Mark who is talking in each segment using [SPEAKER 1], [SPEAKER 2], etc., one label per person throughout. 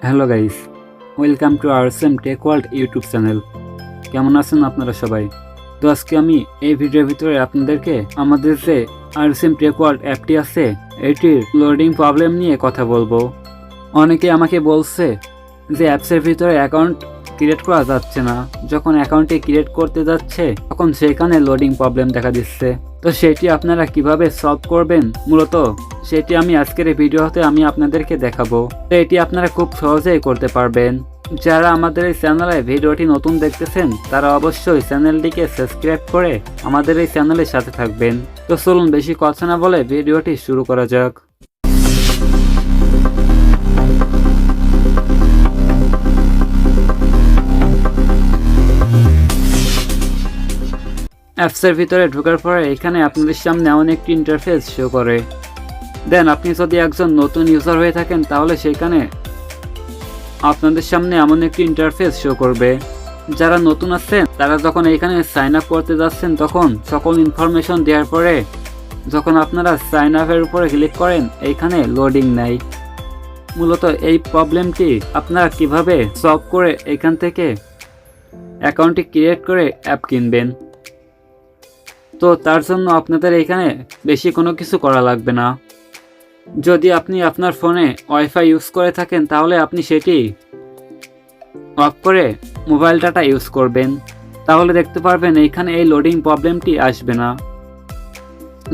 [SPEAKER 1] Hello guys, welcome to RSM TecH WorlD YouTube channel. কেমন আছেন আপনারা সবাই? তো আজকে আমি এই ভিডিওর ভিতরে আপনাদেরকে আমাদের যে RSM TecH WorlD অ্যাপটি আছে এটির লোডিং প্রবলেম নিয়ে কথা বলবো। অনেকে আমাকে বলছে যে অ্যাপসের ভিতরে অ্যাকাউন্ট ক্রিয়েট করা যাচ্ছে না, যখন অ্যাকাউন্টে ক্রিয়েট করতে যাচ্ছে তখন সেখানে লোডিং প্রবলেম দেখা দিচ্ছে। তো সেটি আপনারা কিভাবে সলভ করবেন মূলত সেটি আমি আজকের এই ভিডিওতে আমি আপনাদেরকে দেখাবো। তো এটি আপনারা খুব সহজেই করতে পারবেন। যারা আমাদের এই চ্যানেলে ভিডিওটি নতুন দেখতেছেন তারা অবশ্যই চ্যানেলটিকে সাবস্ক্রাইব করে আমাদের এই চ্যানেলের সাথে থাকবেন। তো চলুন বেশি কথা না বলে ভিডিওটি শুরু করা যাক। অ্যাপসের ভিতরে ঢোকার পরে এখানে আপনাদের সামনে এমন একটি ইন্টারফেস শো করে। দেন আপনি যদি একজন নতুন ইউজার হয়ে থাকেন তাহলে সেখানে আপনাদের সামনে এমন একটি ইন্টারফেস শো করবে। যারা নতুন আছেন তারা যখন এখানে সাইন আপ করতে যাচ্ছেন তখন সকল ইনফরমেশন দেওয়ার পরে যখন আপনারা সাইন আপের উপরে ক্লিক করেন এইখানে লোডিং নেয়। মূলত এই প্রবলেমটি আপনারা কিভাবে সলভ করে এখান থেকে অ্যাকাউন্টটি ক্রিয়েট করে অ্যাপ কিনবেন। তো তার জন্য আপনাদের এখানে বেশি কোনো কিছু করা লাগবে না। যদি আপনি আপনার ফোনে ওয়াইফাই ইউজ করে থাকেন তাহলে আপনি সেটি অফ করে মোবাইল ডাটা ইউজ করবেন, তাহলে দেখতে পারবেন এইখানে এই লোডিং প্রবলেমটি আসবে না।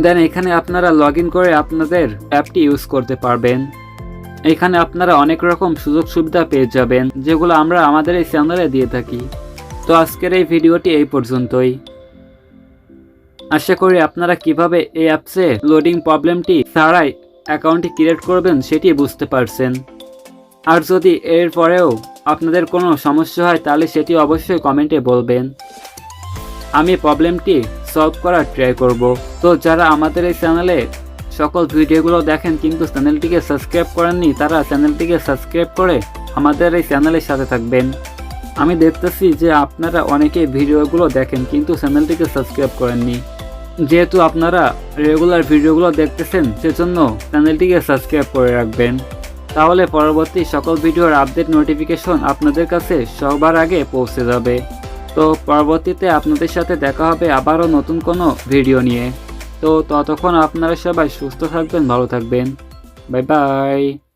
[SPEAKER 1] দেন এখানে আপনারা লগ ইন করে আপনাদের অ্যাপটি ইউজ করতে পারবেন। এখানে আপনারা অনেক রকম সুযোগ সুবিধা পেয়ে যাবেন যেগুলো আমরা আমাদের এই চ্যানেলে দিয়ে থাকি। তো আজকের এই ভিডিওটি এই পর্যন্তই। আশা করি আপনারা কিভাবে এই অ্যাপসে লোডিং প্রবলেমটি ছাড়াই অ্যাকাউন্টটি ক্রিয়েট করবেন সেটি বুঝতে পারছেন। আর যদি এর পরেও আপনাদের কোনো সমস্যা হয় তাহলে সেটি অবশ্যই কমেন্টে বলবেন, আমি প্রবলেমটি সলভ করার ট্রাই করব। তো যারা আমাদের এই চ্যানেলে সকল ভিডিওগুলো দেখেন কিন্তু চ্যানেলটিকে সাবস্ক্রাইব করেননি তারা চ্যানেলটিকে সাবস্ক্রাইব করে আমাদের এই চ্যানেলের সাথে থাকবেন। আমি দেখতেছি যে আপনারা অনেকেই ভিডিওগুলো দেখেন কিন্তু চ্যানেলটিকে সাবস্ক্রাইব করেননি। যেহেতু আপনারা রেগুলার ভিডিওগুলো দেখতেছেন সেজন্য চ্যানেলটিকে সাবস্ক্রাইব করে রাখবেন, তাহলে পরবর্তী সকল ভিডিওর আপডেট নোটিফিকেশন আপনাদের কাছে সবার আগে পৌঁছে যাবে। তো পরবর্তীতে আপনাদের সাথে দেখা হবে আবারও নতুন কোনো ভিডিও নিয়ে। তো ততক্ষণ আপনারা সবাই সুস্থ থাকবেন, ভালো থাকবেন। Bye bye.